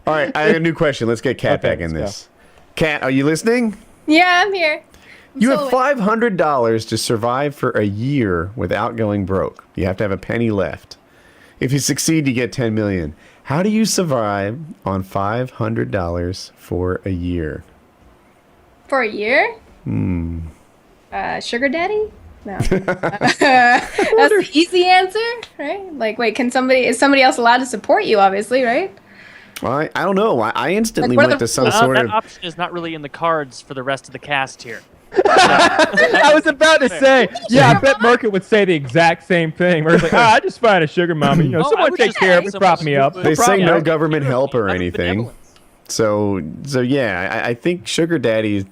All right, I have a new question. Let's get Kat back in this. Kat, are you listening? Yeah, I'm here. You have $500 to survive for a year without going broke. You have to have a penny left. If you succeed, you get $10 million. How do you survive on $500 for a year? For a year? Sugar daddy? No. That's the easy answer, right? Like, wait, is somebody else allowed to support you, obviously, right? Well, I don't know. I instantly went to some sort that of... option is not really in the cards for the rest of the cast here. I was about to say, yeah, I bet Merkin would say the exact same thing. Where he's like, I just find a sugar mommy. Someone take care of me, prop me up. They say no government help or anything. So yeah, I think sugar daddy is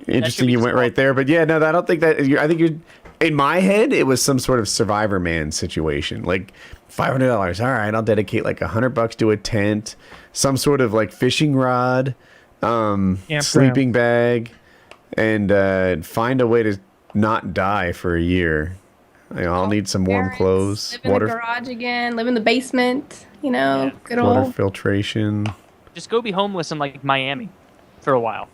interesting. You went right there, but yeah, no, I don't think that. I think you're. In my head, it was some sort of Survivor Man situation, like $500. All right, I'll dedicate like $100 to a tent, some sort of like fishing rod, sleeping bag, and find a way to not die for a year. I'll need some warm clothes. Live in the garage again. Live in the basement. Good old water filtration. Just go be homeless in like Miami for a while.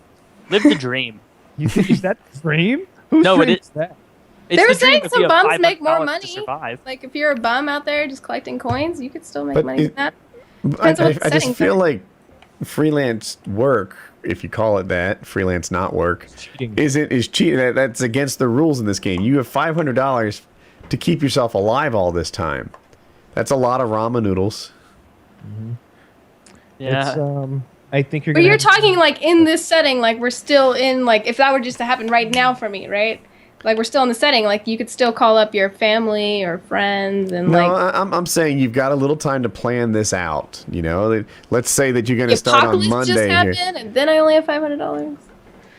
Live the dream. Is that the dream? Who's dream is that? They were saying some bums make more money. Like if you're a bum out there just collecting coins, you could still make money from that. I just feel like freelance work, if you call it that, freelance not work, is cheating. That's against the rules in this game. You have $500 to keep yourself alive all this time. That's a lot of ramen noodles. Mm-hmm. Yeah. I think you're. But you're talking like in this setting, like we're still in like if that were just to happen right now for me, right? Like we're still in the setting, like you could still call up your family or friends and no, I'm saying you've got a little time to plan this out. Let's say that you're going to start on Monday just happened, and then I only have $500.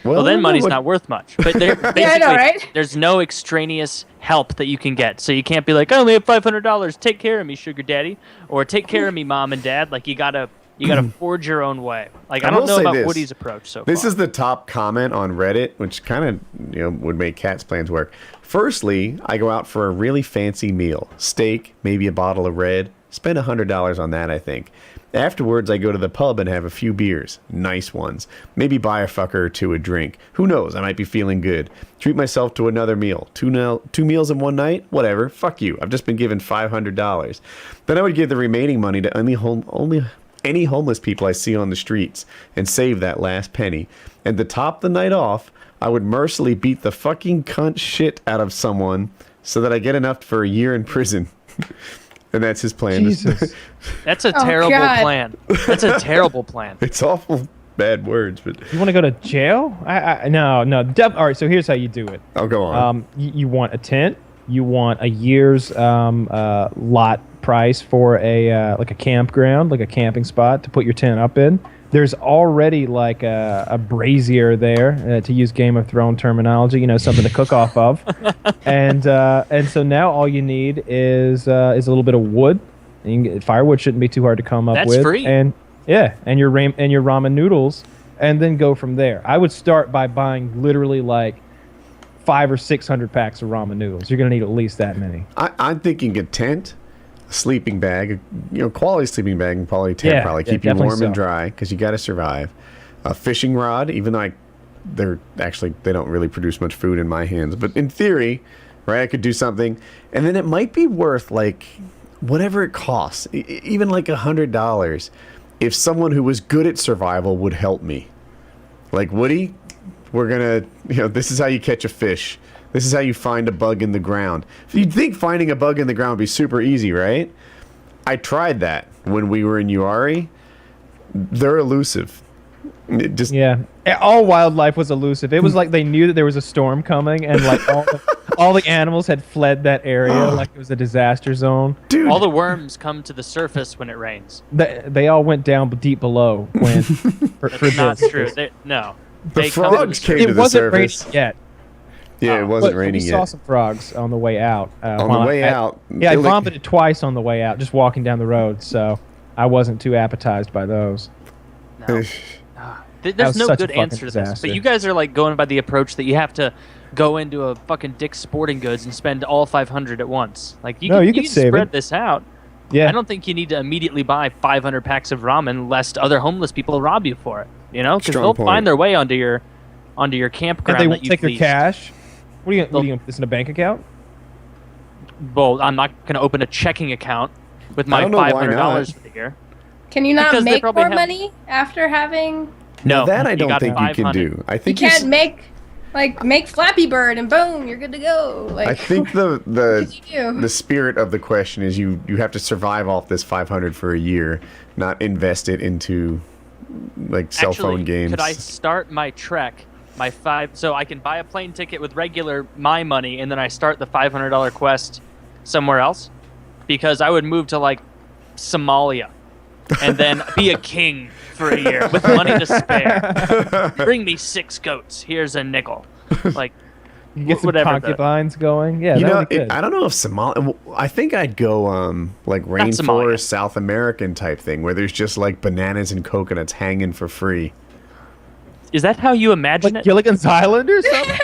Well, then money's not worth much. But basically, I know, right? There's no extraneous help that you can get. So you can't be like, I only have $500. Take care of me, sugar daddy, or take care of me, mom and dad. Like you gotta forge your own way. Like I don't know about Woody's approach so far. This is the top comment on Reddit, which kind of would make Kat's plans work. Firstly, I go out for a really fancy meal, steak, maybe a bottle of red. Spend $100 on that, I think. Afterwards, I go to the pub and have a few beers, nice ones. Maybe buy a fucker or two a drink. Who knows? I might be feeling good. Treat myself to another meal. Two meals in one night? Whatever. Fuck you. I've just been given $500. Then I would give the remaining money to any homeless people I see on the streets and save that last penny. And to top the night off, I would mercilessly beat the fucking cunt shit out of someone so that I get enough for a year in prison. And that's his plan. Jesus. That's a terrible plan. That's a terrible plan. It's awful bad words, but you want to go to jail? No. All right, so here's how you do it. I'll go on. You want a tent. You want a year's lot price for a campground, like a camping spot to put your tent up in. There's already like a brazier there, to use Game of Thrones terminology, something to cook off of. And so now all you need is a little bit of wood. And firewood shouldn't be too hard to come up with. That's free. And your ramen noodles, and then go from there. I would start by buying literally like 500 or 600 packs of ramen noodles. You're gonna need at least that many. I'm thinking a tent, a sleeping bag, quality sleeping bag and quality tent probably keep you warm and dry because you got to survive. A fishing rod, even though they don't really produce much food in my hands, but in theory, right, I could do something, and then it might be worth like whatever it costs, even like $100, if someone who was good at survival would help me. Like, Woody, we're gonna, this is how you catch a fish. This is how you find a bug in the ground. You'd think finding a bug in the ground would be super easy, right? I tried that when we were in Uari. They're elusive. All wildlife was elusive. It was like they knew that there was a storm coming, and like all the animals had fled that area like it was a disaster zone. Dude. All the worms come to the surface when it rains. They all went down deep below when. That's not true. The frogs came to the surface. It wasn't raining yet. Yeah, it wasn't raining yet. We saw some frogs on the way out. On the way out? Yeah, I vomited twice on the way out, just walking down the road, so I wasn't too appetized by those. No. There's no good answer to this, but you guys are like going by the approach that you have to go into a fucking Dick's Sporting Goods and spend all $500 at once. Like you can save spread it. this out. Yeah. I don't think you need to immediately buy 500 packs of ramen lest other homeless people rob you for it. You know, because they'll find their way onto your campground. And they won't that you take your leased. cash. What are you going to put this in a bank account? Well, I'm not going to open a checking account with my $500 for the year. Can you not Because they make probably more have- money after having? No, that I you don't got think you can 500. do. I You think can't make Flappy Bird and boom, you're good to go. Like, I think what could you do? the spirit of the question is you have to survive off this 500 for a year, not invest it into like cell phone games. Could I start my trek, so I can buy a plane ticket with regular my money, and then I start the $500 quest somewhere else? Because I would move to like Somalia, and then be a king for a year with money to spare. Bring me 6 goats. Here's a nickel. Like, You get some whatever. concubines going. Yeah, You that know, would be good. I don't know if Somalia. I think I'd go like Somalia. rainforest South American type thing where there's just like bananas and coconuts hanging for free. Is that how you imagine Like it? Gilligan's Island or something?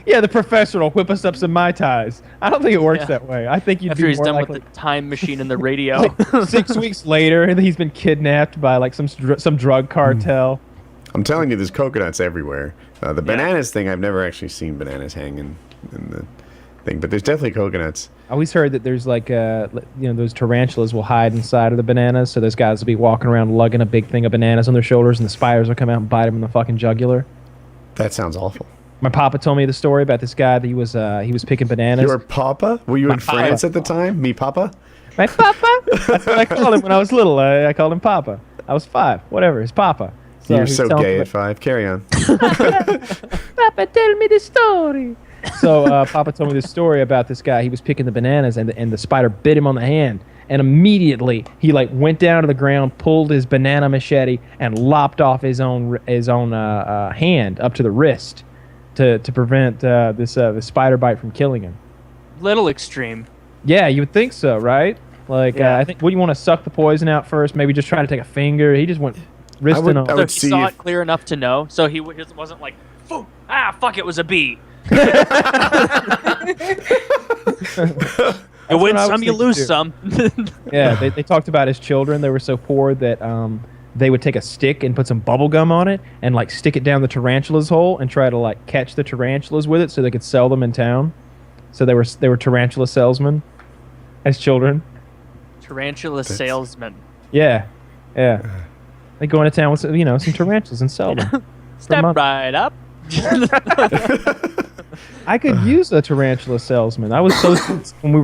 Yeah, the professor will whip us up some Mai Tais. I don't think it works that way. I think you'd After be he's more done likely. with the time machine and the radio. 6 weeks later, and he's been kidnapped by like some drug cartel. I'm telling you, there's coconuts everywhere. The bananas thing, I've never actually seen bananas hanging in the thing, but there's definitely coconuts. I always heard that there's like, those tarantulas will hide inside of the bananas, so those guys will be walking around lugging a big thing of bananas on their shoulders, and the spiders will come out and bite them in the fucking jugular. That sounds awful. My papa told me the story about this guy that he was picking bananas. Your papa? Were you in France at the time? Me papa? My papa? That's what I called him when I was little. I called him papa. I was 5. Whatever, his papa. You're he was so telling gay me at 5. Carry on. Papa, tell me the story. So Papa told me this story about this guy. He was picking the bananas, and the spider bit him on the hand. And immediately he like went down to the ground, pulled his banana machete, and lopped off his own hand up to the wrist to prevent this spider bite from killing him. Little extreme. Yeah, you would think so, right? Like Yeah. I think, what do you want to suck the poison out first? Maybe just try to take a finger. He just went wristing on. I So would he see saw if- it clear enough to know. So he wasn't like, fuck, it was a bee. You win what I was some, you thinking lose too. some. Yeah, they talked about his children. They were so poor that they would take a stick and put some bubble gum on it and like stick it down the tarantula's hole and try to like catch the tarantulas with it so they could sell them in town. So they were tarantula salesmen as children. Tarantula salesman. Yeah. They go into town with some tarantulas and sell them. Step month. right up. I could use a tarantula salesman. I was so when we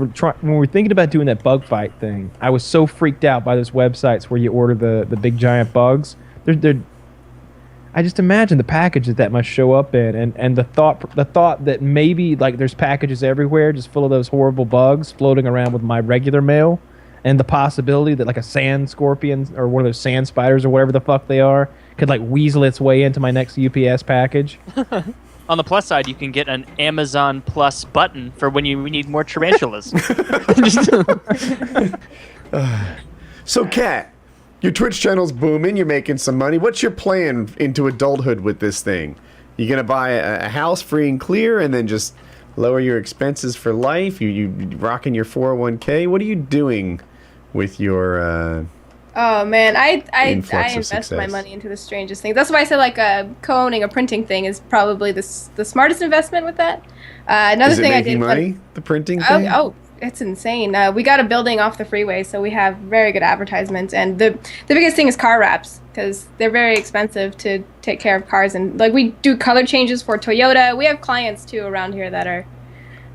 were thinking about doing that bug fight thing. I was so freaked out by those websites where you order the big giant bugs. I just imagine the package that must show up in, and the thought that maybe like there's packages everywhere just full of those horrible bugs floating around with my regular mail, and the possibility that like a sand scorpion or one of those sand spiders or whatever the fuck they are could like weasel its way into my next UPS package. On the plus side, you can get an Amazon Plus button for when you need more tarantulas. So, Kat, your Twitch channel's booming. You're making some money. What's your plan into adulthood with this thing? You gonna buy a house free and clear, and then just lower your expenses for life? You rocking your 401k? What are you doing with your? Oh man, I Influx of invest my success. money into the strangest things. That's why I said like co-owning a printing thing is probably the smartest investment with that. Another Is it thing I making did. money? The printing thing? Oh, it's insane. We got a building off the freeway, so we have very good advertisements. And the biggest thing is car wraps because they're very expensive to take care of cars. And like we do color changes for Toyota. We have clients too around here that are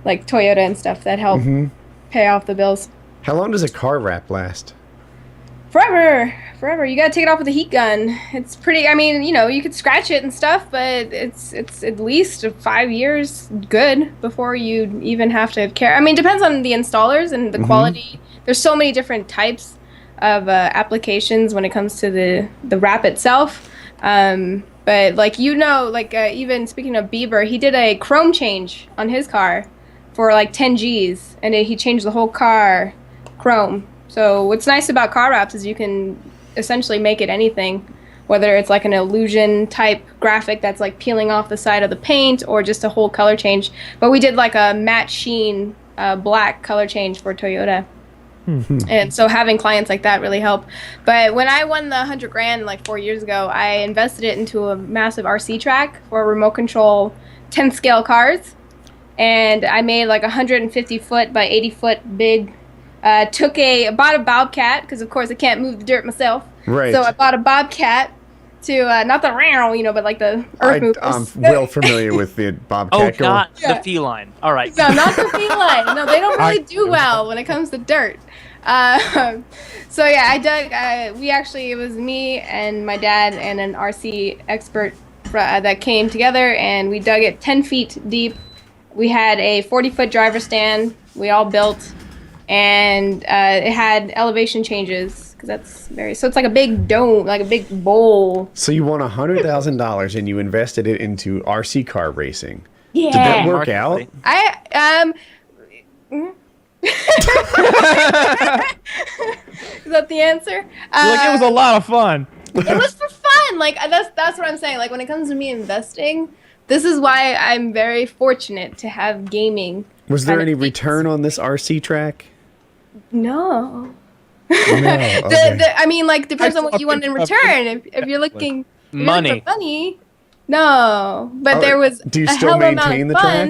like Toyota and stuff that help pay off the bills. How long does a car wrap last? Forever. You gotta take it off with a heat gun. It's pretty. I mean, you could scratch it and stuff, but it's at least 5 years good before you even have to care. I mean, it depends on the installers and the quality. There's so many different types of applications when it comes to the wrap itself. But like even speaking of Bieber, he did a chrome change on his car for like 10 G's, and he changed the whole car chrome. So what's nice about car wraps is you can essentially make it anything, whether it's like an illusion type graphic that's like peeling off the side of the paint or just a whole color change. But we did like a matte sheen black color change for Toyota. And so having clients like that really help. But when I won the 100 grand like 4 years ago, I invested it into a massive RC track for remote control 10 scale cars. And I made like 150 foot by 80 foot big. Bought a bobcat because of course I can't move the dirt myself. Right. So I bought a bobcat to not the round, but like the earth movers. I'm well familiar with the bobcat. Oh, not the feline. All right. No, not the feline. No, they don't really do well when it comes to dirt. So yeah, I dug. It was me and my dad and an RC expert that came together, and we dug it 10 feet deep. We had a 40-foot driver stand. We all built, and it had elevation changes. So it's like a big dome, like a big bowl. So you won $100,000 and you invested it into RC car racing. Yeah. Did that work out? Is that the answer? It was a lot of fun. It was for fun. Like that's what I'm saying. Like when it comes to me investing, this is why I'm very fortunate to have gaming. Was there any return on this RC track? No. No. Okay. I mean, like, depends on what you want in return. If you're looking money, no. But there was. Do you still maintain the track?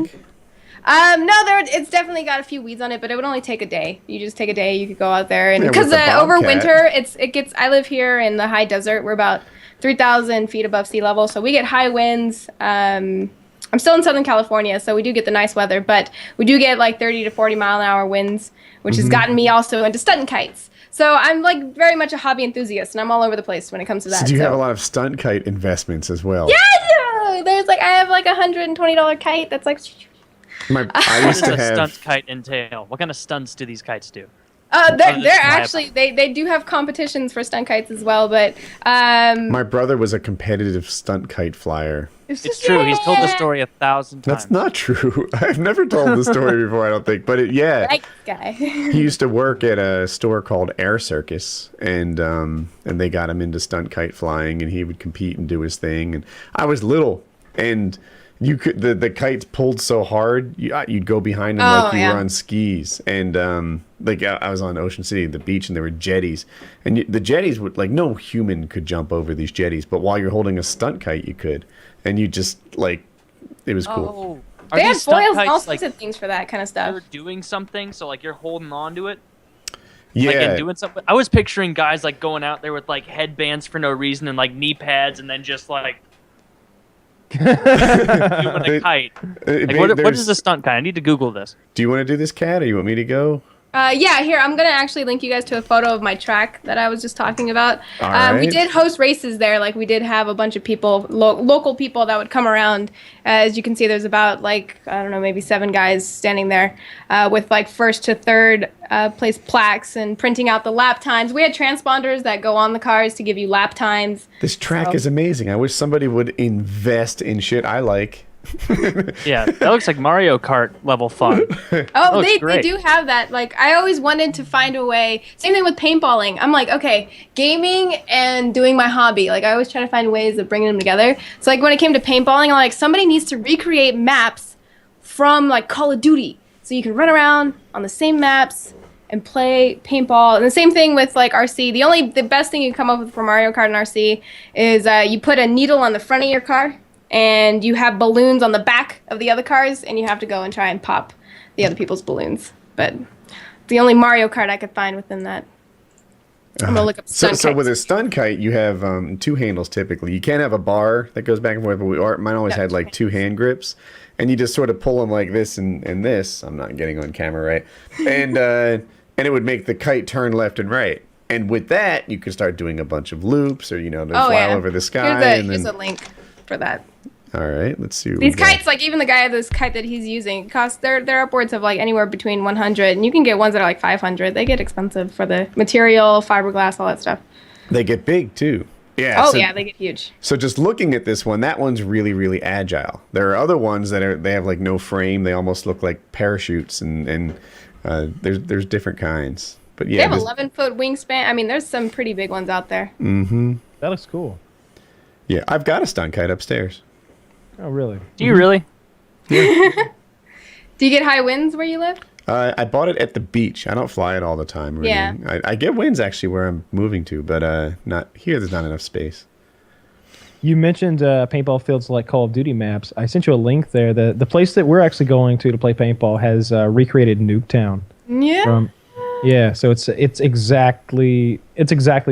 No, it's definitely got a few weeds on it, but it would only take a day. You just take a day. You could go out there, and because over winter, it gets. I live here in the high desert. We're about 3,000 feet above sea level, so we get high winds. I'm still in Southern California, so we do get the nice weather, but we do get like 30 to 40 mile an hour winds, which has gotten me also into stunting kites. So I'm like very much a hobby enthusiast, and I'm all over the place when it comes to that. So do you have a lot of stunt kite investments as well? Yeah. There's I have like $120 kite that's like. I used to have. What does a stunt kite entail? What kind of stunts do these kites do? They're actually they do have competitions for stunt kites as well, but my brother was a competitive stunt kite flyer. It's true. He's told the story 1,000 times. That's not true. I've never told the story before, I don't think. But like this guy. He used to work at a store called Air Circus, and they got him into stunt kite flying, and he would compete and do his thing. And I was little, and you could the kites pulled so hard, you'd go behind them like you were on skis. And I was on Ocean City, the beach, and there were jetties, and the jetties would no human could jump over these jetties, but while you're holding a stunt kite, you could. And you just it was cool. Oh, they have foils and all sorts of things for that kind of stuff. You're doing something, so you're holding on to it. Yeah. And doing something. I was picturing guys going out there with headbands for no reason and knee pads, and then just doing a kite. What is a stunt kite? I need to Google this. Do you want to do this, Kat, or you want me to go? Yeah, here, I'm going to actually link you guys to a photo of my track that I was just talking about. All right. We did host races there. We did have a bunch of people, local people that would come around. As you can see, there's about, I don't know, maybe 7 guys standing there with, first to third place plaques and printing out the lap times. We had transponders that go on the cars to give you lap times. This track is amazing. I wish somebody would invest in shit I like. Yeah, that looks like Mario Kart level fun. Oh, they do have that. I always wanted to find a way. Same thing with paintballing. I'm like, okay, gaming and doing my hobby. I always try to find ways of bringing them together. So when it came to paintballing, I'm like, somebody needs to recreate maps from Call of Duty, so you can run around on the same maps and play paintball. And the same thing with RC. The best thing you come up with for Mario Kart and RC is you put a needle on the front of your car, and you have balloons on the back of the other cars, and you have to go and try and pop the other people's balloons. But the only Mario Kart I could find within that. I'm gonna look up stunt So with a stunt kite, you have 2 handles typically. You can't have a bar that goes back and forth, but mine always had 2 hand grips, and you just sort of pull them like this and this. I'm not getting on camera, right? And it would make the kite turn left and right. And with that, you could start doing a bunch of loops, or to fly over the sky. Here's a link for that. All right, let's see. These kites, even the guy, this kite that he's using, they're upwards of anywhere between 100, and you can get ones that are 500. They get expensive for the material, fiberglass, all that stuff. They get big too. Yeah. Oh yeah, they get huge. So just looking at this one, that one's really, really agile. There are other ones that they have no frame. They almost look like parachutes, and there's different kinds. But yeah, they have 11-foot wingspan. I mean, there's some pretty big ones out there. Mm-hmm. That looks cool. Yeah, I've got a stunt kite upstairs. Oh, really? Do you really? Yeah. Do you get high winds where you live? I bought it at the beach. I don't fly it all the time. Really. Yeah. I get wins actually where I'm moving to, but not here. There's not enough space. You mentioned paintball fields like Call of Duty maps. I sent you a link there. The place that we're actually going to play paintball has recreated Nuketown. Yeah. Yeah, so it's exactly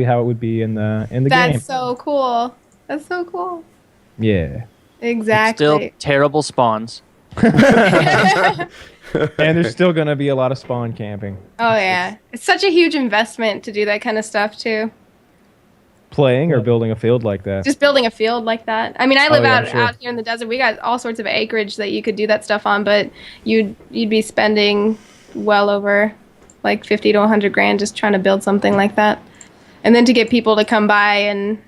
how it would be in the game. That's so cool. That's so cool. Yeah. Exactly. Still terrible spawns. And there's still going to be a lot of spawn camping. Oh yeah, it's such a huge investment to do that kind of stuff too. Playing or building a field like that. Just building a field like that. I mean, I live yeah, sure. out here in the desert. We got all sorts of acreage that you could do that stuff on, but you'd be spending well over like 50 to 100 grand just trying to build something like that. And then to get people to come by, and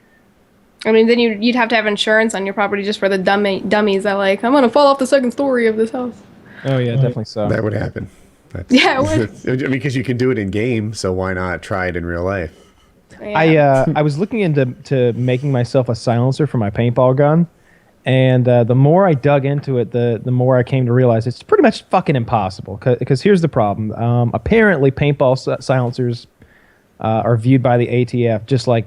I mean, then you'd have to have insurance on your property just for the dummies that like, I'm gonna fall off the second story of this house. Oh yeah, definitely so. That would happen. Yeah, it would. I mean, because you can do it in game, so why not try it in real life? Yeah. I was looking into making myself a silencer for my paintball gun, and the more I dug into it, the more I came to realize it's pretty much fucking impossible. Because here's the problem: apparently, paintball silencers are viewed by the ATF just like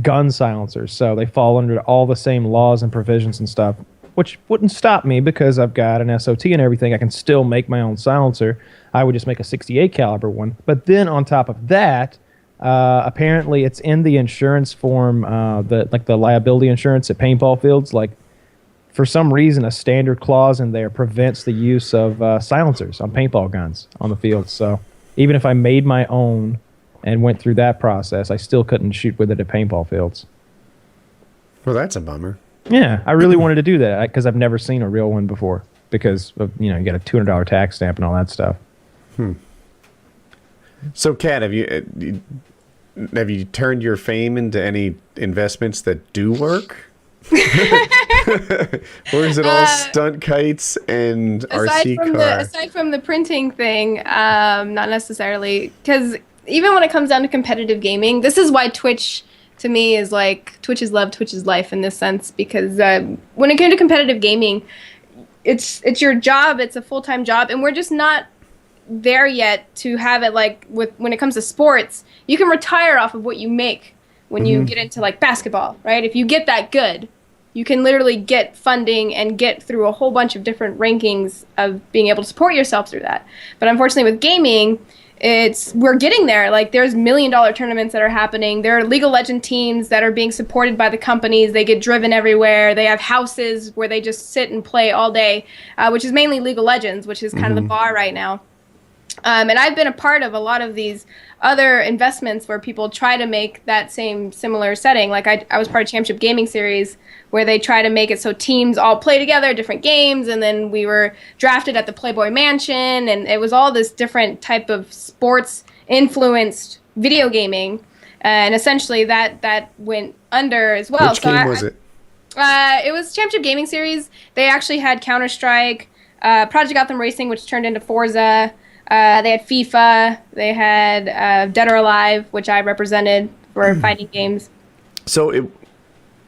gun silencers, so they fall under all the same laws and provisions and stuff. Which wouldn't stop me because I've got an SOT and everything. I can still make my own silencer. I would just make a 68 caliber one. But then on top of that, apparently it's in the insurance form, the liability insurance at paintball fields. Like for some reason, a standard clause in there prevents the use of silencers on paintball guns on the field. So even if I made my own and went through that process, I still couldn't shoot with it at paintball fields. Well, that's a bummer. Yeah, I really wanted to do that because I've never seen a real one before. Because of, you got a $200 tax stamp and all that stuff. So, Kat, have you turned your fame into any investments that do work? Or is it all stunt kites and RC car? Aside from the printing thing, not necessarily. Because even when it comes down to competitive gaming, this is why Twitch, to me, is like Twitch is love, Twitch is life in this sense. Because when it came to competitive gaming, it's your job, it's a full-time job, and we're just not there yet to have it like when it comes to sports. You can retire off of what you make when you get into like basketball, right? If you get that good, you can literally get funding and get through a whole bunch of different rankings of being able to support yourself through that. But unfortunately with gaming, we're getting there. Like there's $1 million tournaments that are happening. There are League of Legends teams that are being supported by the companies. They get driven everywhere. They have houses where they just sit and play all day, which is mainly League of Legends, which is kind of the bar right now. And I've been a part of a lot of these other investments where people try to make that same similar setting. Like I was part of Championship Gaming Series where they try to make it so teams all play together, different games, and then we were drafted at the Playboy Mansion, and it was all this different type of sports-influenced video gaming. And essentially that went under as well. Which game was it? It was Championship Gaming Series. They actually had Counter-Strike, Project Gotham Racing, which turned into Forza. They had FIFA. They had Dead or Alive, which I represented for fighting games. So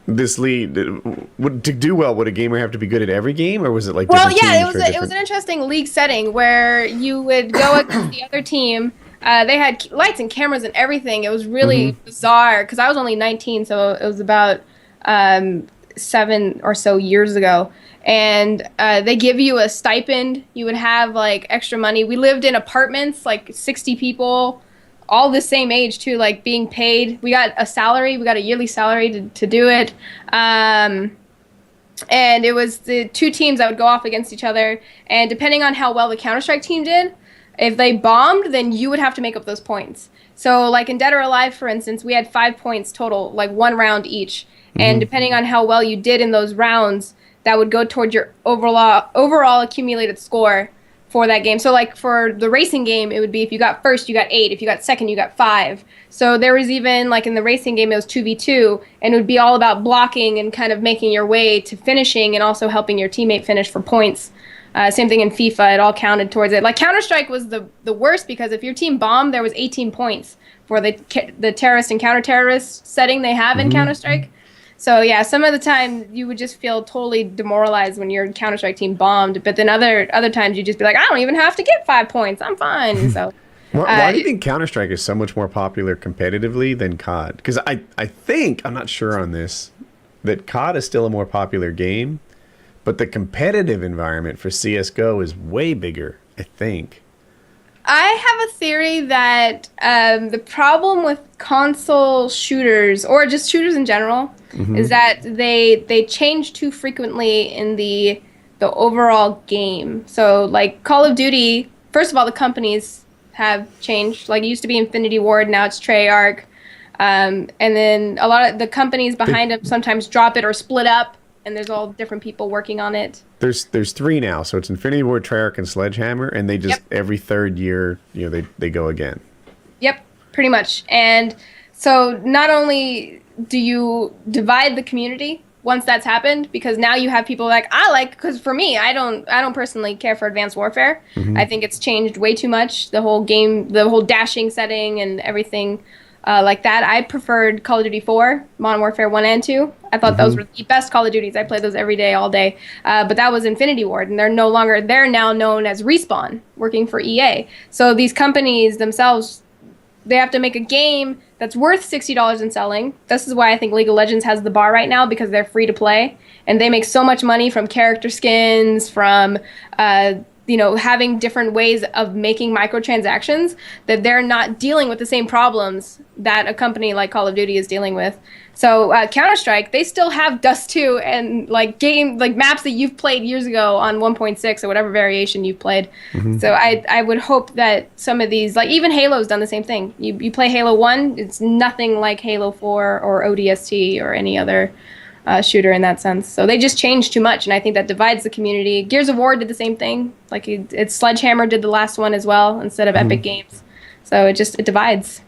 this league, to do well, would a gamer have to be good at every game, or was it like? Well, yeah, it was an interesting league setting where you would go against the other team. They had lights and cameras and everything. It was really bizarre because I was only 19, so it was about 7 or so years ago. And they give you a stipend. You would have like extra money. We lived in apartments, like 60 people, all the same age too, like being paid. We got a salary. We got a yearly salary to do it. And it was the two teams that would go off against each other. And depending on how well the Counter-Strike team did, if they bombed, then you would have to make up those points. So like in Dead or Alive, for instance, we had 5 points total, like 1 round each. And depending on how well you did in those rounds, that would go towards your overall accumulated score for that game. So like for the racing game, it would be if you got first, you got 8. If you got second, you got 5. So there was even like in the racing game, it was 2v2, and it would be all about blocking and kind of making your way to finishing and also helping your teammate finish for points. Same thing in FIFA, it all counted towards it. Like Counter-Strike was the worst because if your team bombed, there was 18 points for the terrorist and counter-terrorist setting they have in Counter-Strike. So yeah, some of the time you would just feel totally demoralized when your Counter-Strike team bombed, but then other times you just be like, I don't even have to get 5 points. I'm fine. So Why do you think Counter-Strike is so much more popular competitively than COD? Because I think, I'm not sure on this, that COD is still a more popular game, but the competitive environment for CSGO is way bigger, I think. I have a theory that the problem with console shooters, or just shooters in general, is that they change too frequently in the overall game. So like Call of Duty, first of all, the companies have changed. Like it used to be Infinity Ward, now it's Treyarch. And then a lot of the companies behind them sometimes drop it or split up, and there's all different people working on it. There's 3 now, so it's Infinity Ward, Treyarch, and Sledgehammer, and they just every third year, they go again. Yep, pretty much. And so not only do you divide the community once that's happened, because now you have people because for me, I don't personally care for Advanced Warfare. I think it's changed way too much, the whole game, the whole dashing setting and everything. Like that, I preferred Call of Duty 4, Modern Warfare 1 and 2. I thought those were the best Call of Duties. I played those every day, all day. But that was Infinity Ward, and they're now known as Respawn, working for EA. So these companies themselves, they have to make a game that's worth $60 in selling. This is why I think League of Legends has the bar right now, because they're free to play, and they make so much money from character skins, from having different ways of making microtransactions, that they're not dealing with the same problems that a company like Call of Duty is dealing with. So Counter-Strike, they still have Dust 2 and maps that you've played years ago on 1.6 or whatever variation you've played. So I would hope that some of these, like even Halo's done the same thing. You play Halo 1, it's nothing like Halo 4 or ODST or any other shooter in that sense. So they just changed too much, and I think that divides the community. Gears of War did the same thing. Like it's Sledgehammer did the last one as well instead of Epic Games. So it divides.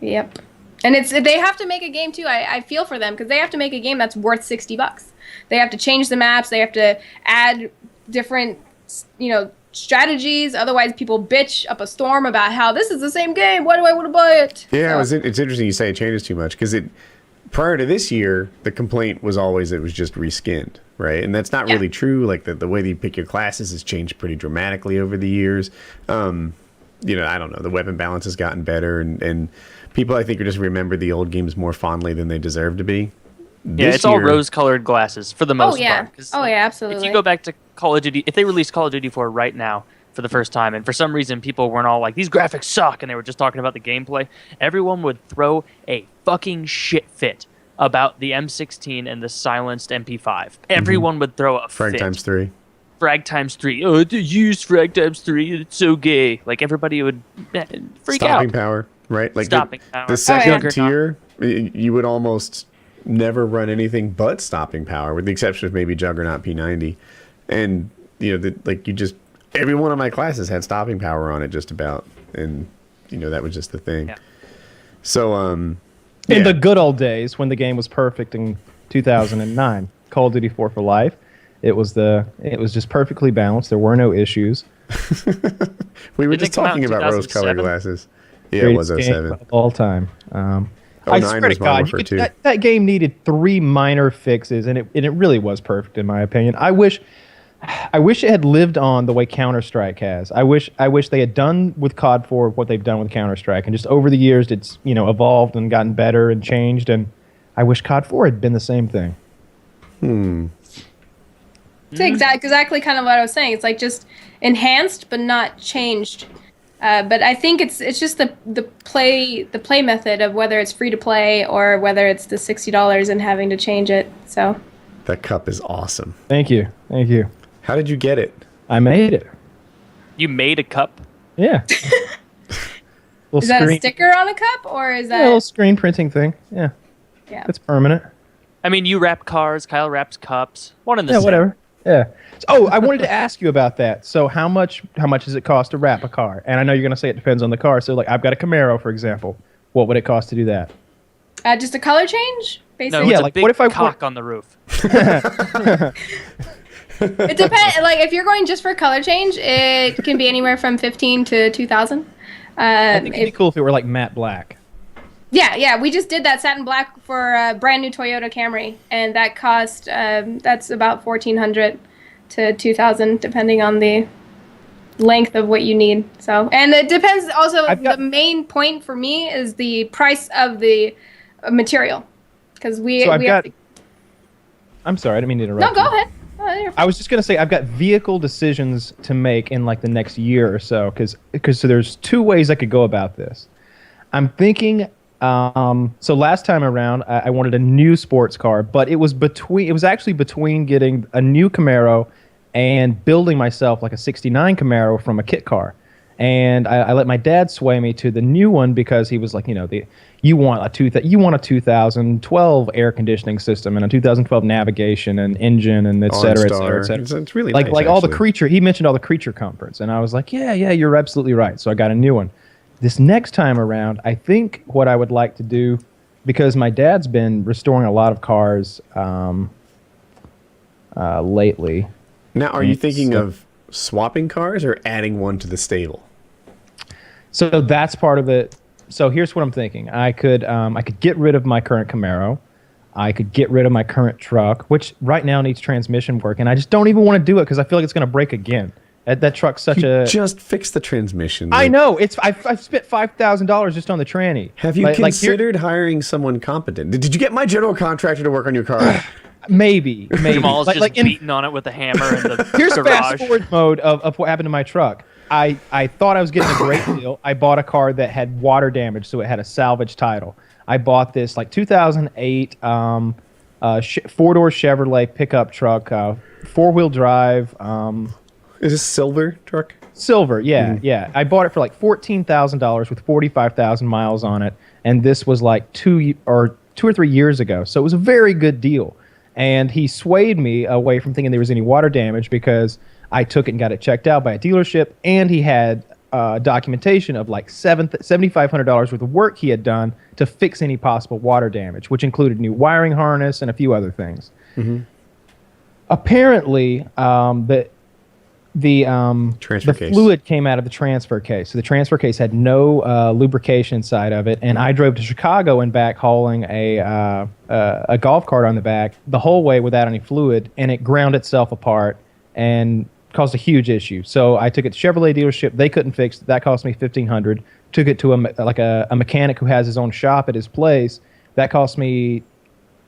Yep. And they have to make a game too. I feel for them because they have to make a game that's worth $60. They have to change the maps. They have to add different, strategies. Otherwise, people bitch up a storm about how this is the same game. Why do I want to buy it? Yeah, it's interesting you say it changes too much, because prior to this year, the complaint was always it was just reskinned, right? And that's not really true. Like the way that you pick your classes has changed pretty dramatically over the years. I don't know. The weapon balance has gotten better, and people, I think, are just remember the old games more fondly than they deserve to be. It's all rose-colored glasses for the most part. Oh, yeah, absolutely. If you go back to Call of Duty, if they released Call of Duty 4 right now for the first time, and for some reason people weren't all like, these graphics suck, and they were just talking about the gameplay, everyone would throw a fucking shit fit about the M16 and the silenced MP5. Everyone would throw a Frag fit. times 3. Frag times 3. Oh, to use frag times 3, it's so gay. Like, everybody would freak out. Stopping power, right? Like Stopping power. The second tier, you would almost never run anything but stopping power, with the exception of maybe Juggernaut P90. And, every one of my classes had stopping power on it just about. And, that was just the thing. Yeah. So, in the good old days when the game was perfect in 2009, Call of Duty 4 for life, it was just perfectly balanced. There were no issues. We were just talking about rose-colored glasses. Yeah, it was 07. Of all time. I swear to God, that game needed 3 minor fixes, and it really was perfect in my opinion. I wish it had lived on the way Counter-Strike has. I wish they had done with COD 4 what they've done with Counter-Strike, and just over the years it's evolved and gotten better and changed. And I wish COD 4 had been the same thing. It's exactly kind of what I was saying. It's like just enhanced but not changed. But I think it's just the play method of whether it's free to play or whether it's the $60 and having to change it. So that cup is awesome. Thank you. How did you get it? I made it. You made a cup? Yeah. Is that a sticker on a cup, or is that a little screen printing thing? Yeah. Yeah. It's permanent. I mean, you wrap cars, Kyle wraps cups. One in the same. Whatever. Yeah. Oh, I wanted to ask you about that. So how much does it cost to wrap a car? And I know you're going to say it depends on the car. So I've got a Camaro, for example. What would it cost to do that? Just a color change, basically. No, it's a big cock on the roof. It depends. Like if you're going just for color change, it can be anywhere from $15 to $2,000. I think it'd be cool if it were like matte black. Yeah. We just did that satin black for a brand new Toyota Camry, and that cost that's about 1,400 to 2,000, depending on the length of what you need. So, and it depends also. The main point for me is the price of the material, because I'm sorry, I didn't mean to interrupt. No, go ahead. I was just gonna say I've got vehicle decisions to make in like the next year or so, because so there's two ways I could go about this. I'm thinking. So last time around, I wanted a new sports car, but it was actually between getting a new Camaro and building myself like a '69 Camaro from a kit car. And I let my dad sway me to the new one because he was like, you want a 2012 air conditioning system and a 2012 navigation and engine and et cetera, et cetera, et cetera. It's really like nice, all the creature. He mentioned all the creature comforts, and I was like, yeah, you're absolutely right. So I got a new one. This next time around, I think what I would like to do, because my dad's been restoring a lot of cars lately. Now, are you thinking of swapping cars or adding one to the stable? So that's part of it. So here's what I'm thinking. I could get rid of my current Camaro. I could get rid of my current truck, which right now needs transmission work, and I just don't even want to do it because I feel like it's going to break again. That truck's just fix the transmission. I know. I've spent $5,000 just on the tranny. Have you considered hiring someone competent? Did you get my general contractor to work on your car? Maybe. Jamal's just beating on it with a hammer in the Here's garage. fast forward mode of what happened to my truck. I thought I was getting a great deal. I bought a car that had water damage, so it had a salvage title. I bought this 2008 four-door Chevrolet pickup truck, four-wheel drive. Is this silver truck? Silver, yeah, yeah. I bought it for like $14,000 with 45,000 miles on it, and this was like 2 or 3 years ago. So it was a very good deal. And he swayed me away from thinking there was any water damage because I took it and got it checked out by a dealership, and he had documentation of like $7,500 worth of work he had done to fix any possible water damage, which included new wiring harness and a few other things. Mm-hmm. Apparently, the fluid came out of the transfer case. So the transfer case had no lubrication inside of it, and I drove to Chicago and back hauling a golf cart on the back the whole way without any fluid, and it ground itself apart and caused a huge issue. So I took it to Chevrolet dealership. They couldn't fix it. That cost me $1,500. Took it to a mechanic who has his own shop at his place. That cost me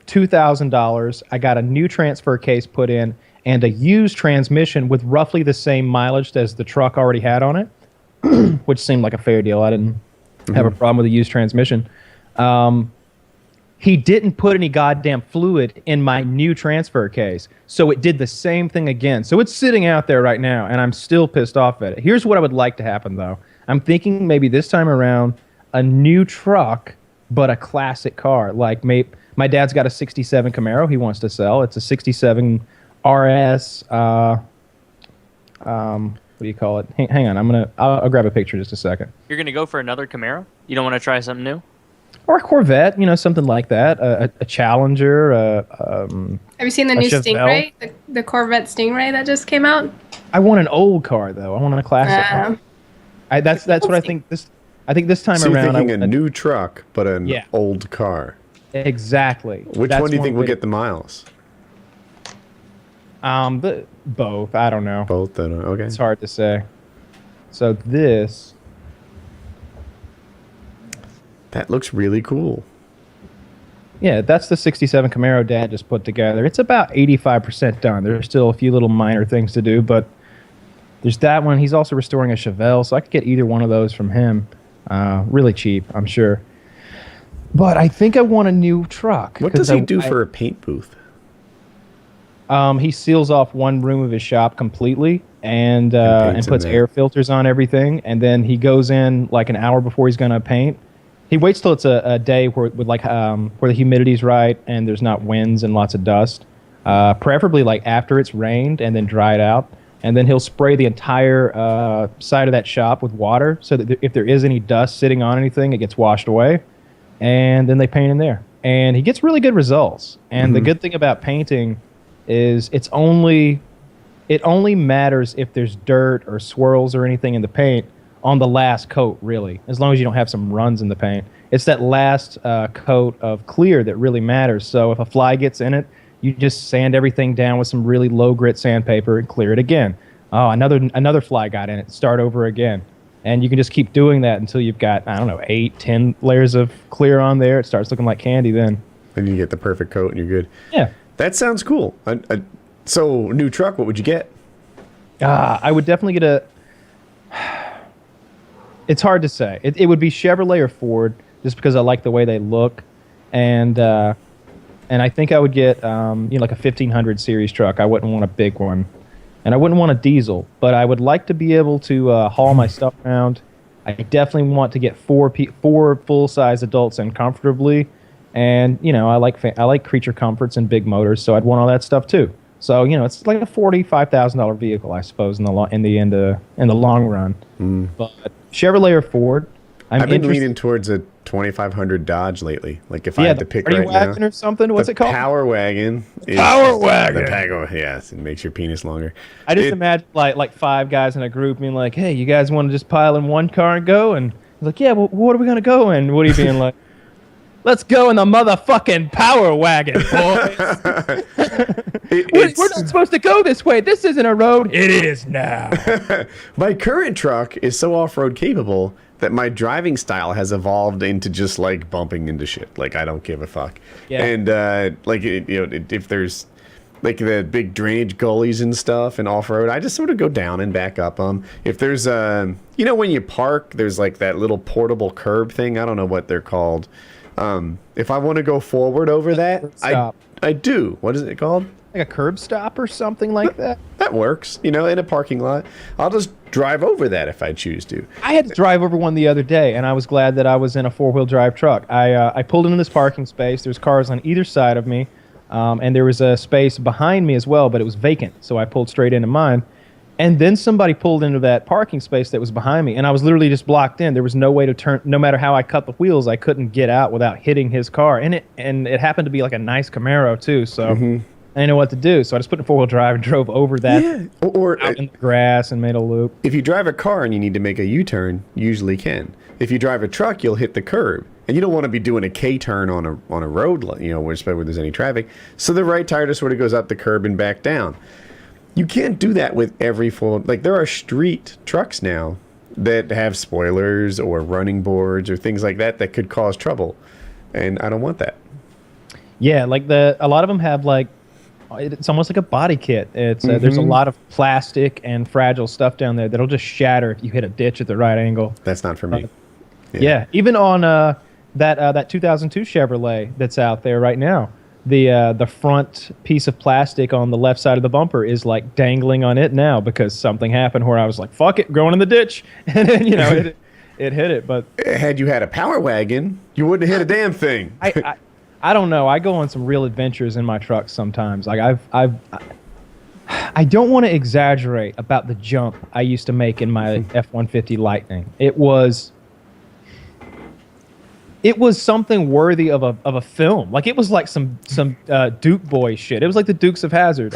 $2,000. I got a new transfer case put in and a used transmission with roughly the same mileage as the truck already had on it, which seemed like a fair deal. I didn't have a problem with a used transmission. He didn't put any goddamn fluid in my new transfer case, so it did the same thing again. So it's sitting out there right now, and I'm still pissed off at it. Here's what I would like to happen, though. I'm thinking maybe this time around a new truck, but a classic car. Like my dad's got a 67 Camaro he wants to sell. It's a 67 RS, what do you call it? Hang on, I'll grab a picture in just a second. You're gonna go for another Camaro? You don't want to try something new? Or a Corvette, something like that. A Challenger. Have you seen the new Chevelle. Stingray? The Corvette Stingray that just came out? I want an old car though. I want a classic car. That's what I think. I think this time so around. You're thinking a new truck, but an old car. Exactly. Which one do you think will get the miles? Both. I don't know. Both. Okay. It's hard to say. So this. That looks really cool. Yeah, that's the 67 Camaro Dad just put together. It's about 85% done. There's still a few little minor things to do, but there's that one. He's also restoring a Chevelle, so I could get either one of those from him. Really cheap, I'm sure. But I think I want a new truck. What does he do for a paint booth? He seals off one room of his shop completely and puts air filters on everything, and then he goes in like an hour before he's going to paint. He waits till it's a day where the humidity's right and there's not winds and lots of dust, preferably like after it's rained and then dried out. And then he'll spray the entire side of that shop with water so that if there is any dust sitting on anything, it gets washed away. And then they paint in there. And he gets really good results. And the good thing about painting is it only matters if there's dirt or swirls or anything in the paint on the last coat, really, as long as you don't have some runs in the paint. It's that last coat of clear that really matters. So if a fly gets in it, you just sand everything down with some really low grit sandpaper and clear it again. Oh, another fly got in it. Start over again. And you can just keep doing that until you've got, I don't know, 8, 10 layers of clear on there. It starts looking like candy then. Then you get the perfect coat and you're good. Yeah. That sounds cool. So, new truck, what would you get? I would definitely get a... It's hard to say. It would be Chevrolet or Ford, just because I like the way they look. And I think I would get like a 1500 series truck. I wouldn't want a big one. And I wouldn't want a diesel, but I would like to be able to haul my stuff around. I definitely want to get four full-size adults in comfortably. And, I like creature comforts and big motors, so I'd want all that stuff too. So, it's like a $45,000 vehicle, I suppose, in the long run. But Chevrolet or Ford, I've been leaning towards a 2500 Dodge lately. Like if I had to pick right wagon now, or something. What's it called? Power wagon. Power wagon. The Pago, yes, it makes your penis longer. I just imagine like 5 guys in a group being like, "Hey, you guys want to just pile in one car and go?" And like, "Yeah, well, what are we gonna go in?" Woody being like, "Let's go in the motherfucking Power Wagon, boys." We're not supposed to go this way. This isn't a road. It is now. My current truck is so off-road capable that my driving style has evolved into just like bumping into shit. Like I don't give a fuck. Yeah. And if there's like the big drainage gullies and stuff and off-road, I just sort of go down and back up them. If there's when you park, there's like that little portable curb thing. I don't know what they're called. If I want to go forward over that, I do. What is it called? Like a curb stop or something like that? That works, in a parking lot. I'll just drive over that if I choose to. I had to drive over one the other day, and I was glad that I was in a 4-wheel drive truck. I pulled into this parking space. There's cars on either side of me, and there was a space behind me as well, but it was vacant, so I pulled straight into mine. And then somebody pulled into that parking space that was behind me, and I was literally just blocked in. There was no way to turn. No matter how I cut the wheels, I couldn't get out without hitting his car. And it happened to be like a nice Camaro too, so I didn't know what to do. So I just put it in 4-wheel drive and drove over that, or out in the grass and made a loop. If you drive a car and you need to make a U-turn, you usually can. If you drive a truck, you'll hit the curb, and you don't want to be doing a K-turn on a road, where there's any traffic. So the right tire just sort of goes up the curb and back down. You can't do that with every there are street trucks now that have spoilers or running boards or things like that could cause trouble. And I don't want that. Yeah, a lot of them have it's almost like a body kit. It's there's a lot of plastic and fragile stuff down there that'll just shatter if you hit a ditch at the right angle. That's not for me. Yeah, even on that 2002 Chevrolet that's out there right now. The front piece of plastic on the left side of the bumper is like dangling on it now because something happened where I was like, fuck it, going in the ditch. And then, it hit it. But had you had a Power Wagon, you wouldn't have hit a damn thing. I don't know. I go on some real adventures in my trucks sometimes. Like I don't want to exaggerate about the jump I used to make in my F-150 Lightning. It was something worthy of a film. Like it was like some Duke boy shit. It was like the Dukes of Hazzard.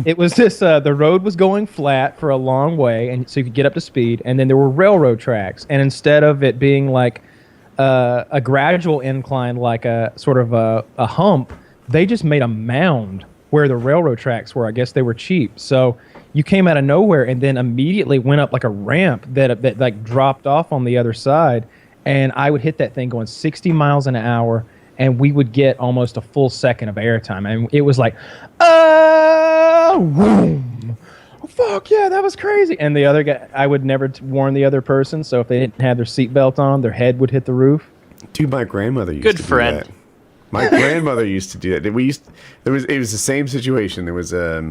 It was just the road was going flat for a long way, and so you could get up to speed. And then there were railroad tracks, and instead of it being like a gradual incline, like a sort of a hump, they just made a mound where the railroad tracks were. I guess they were cheap, so you came out of nowhere and then immediately went up like a ramp that like dropped off on the other side. And I would hit that thing going 60 miles an hour, and we would get almost a full second of airtime. And it was like, boom. Oh, fuck, yeah, that was crazy. And the other guy, I would never warn the other person, so if they didn't have their seatbelt on, their head would hit the roof. Dude, my grandmother used Good to friend. do that. My grandmother used to do that. It was the same situation. There was a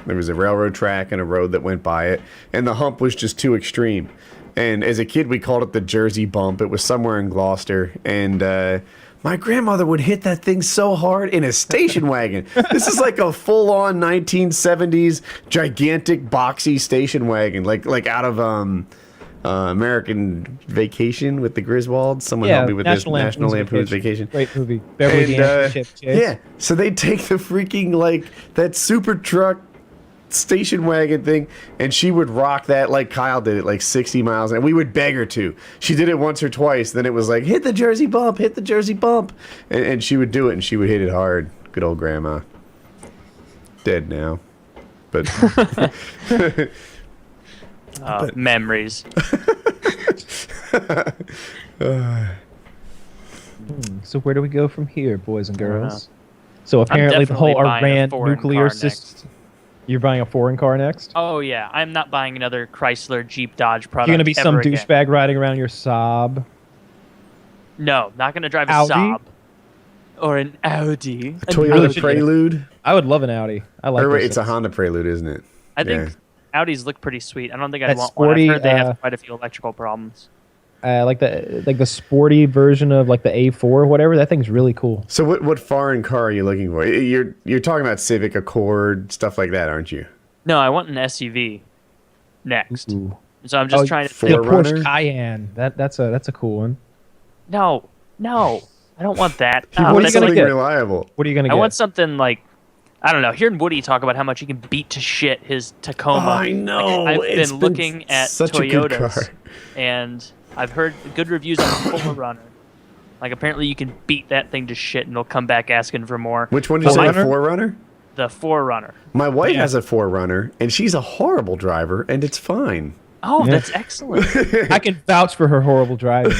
railroad track and a road that went by it, and the hump was just too extreme. And as a kid, we called it the Jersey Bump. It was somewhere in Gloucester. And my grandmother would hit that thing so hard in a station wagon. This is like a full-on 1970s gigantic boxy station wagon, like out of American Vacation with the Griswolds. Someone help me with this. National Lampoon's Vacation. Great movie. Beverly Chase. Yeah. So they take the freaking that super truck station wagon thing, and she would rock that like Kyle did it, like 60 miles, and we would beg her to. She did it once or twice, then it was like, hit the Jersey bump, and she would do it, and she would hit it hard. Good old grandma. Dead now. But memories. So where do we go from here, boys and girls? So apparently the whole definitely buying a Iran foreign nuclear car system. You're buying a foreign car next? Oh yeah, I'm not buying another Chrysler, Jeep, Dodge product. You're gonna be some ever again. douchebag riding around your Saab. No, not gonna drive a Audi? Saab or an Audi. Toyota Prelude. I would love an Audi. I like. Or wait, those it's a things. Honda Prelude, isn't it? I think Audis look pretty sweet. I don't think I'd That want sporty, one. I've heard they have quite a few electrical problems. Like the sporty version of like the A4 or whatever. That thing's really cool. So what foreign car are you looking for? You're talking about Civic, Accord, stuff like that, aren't you? No, I want an SUV next. Ooh. So I'm just trying to The think. Forerunner? Porsche Cayenne. That's a cool one. No, I don't want that. You Oh, want that's something like- reliable. What are you gonna I get? want something like, I don't know. Hearing Woody talk about how much he can beat to shit his Tacoma. Oh, I know. I've It's been been looking at such a good Toyotas, car. and I've heard good reviews on Forerunner. Like apparently you can beat that thing to shit, and it'll come back asking for more. Which one did you say? Forerunner? Forerunner? The Forerunner. My wife Yeah. has a Forerunner, and she's a horrible driver, and it's fine. Oh, Yeah. that's excellent. I can vouch for her horrible driving.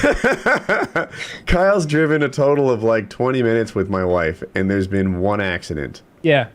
Kyle's driven a total of like 20 minutes with my wife, and there's been one accident. Yeah.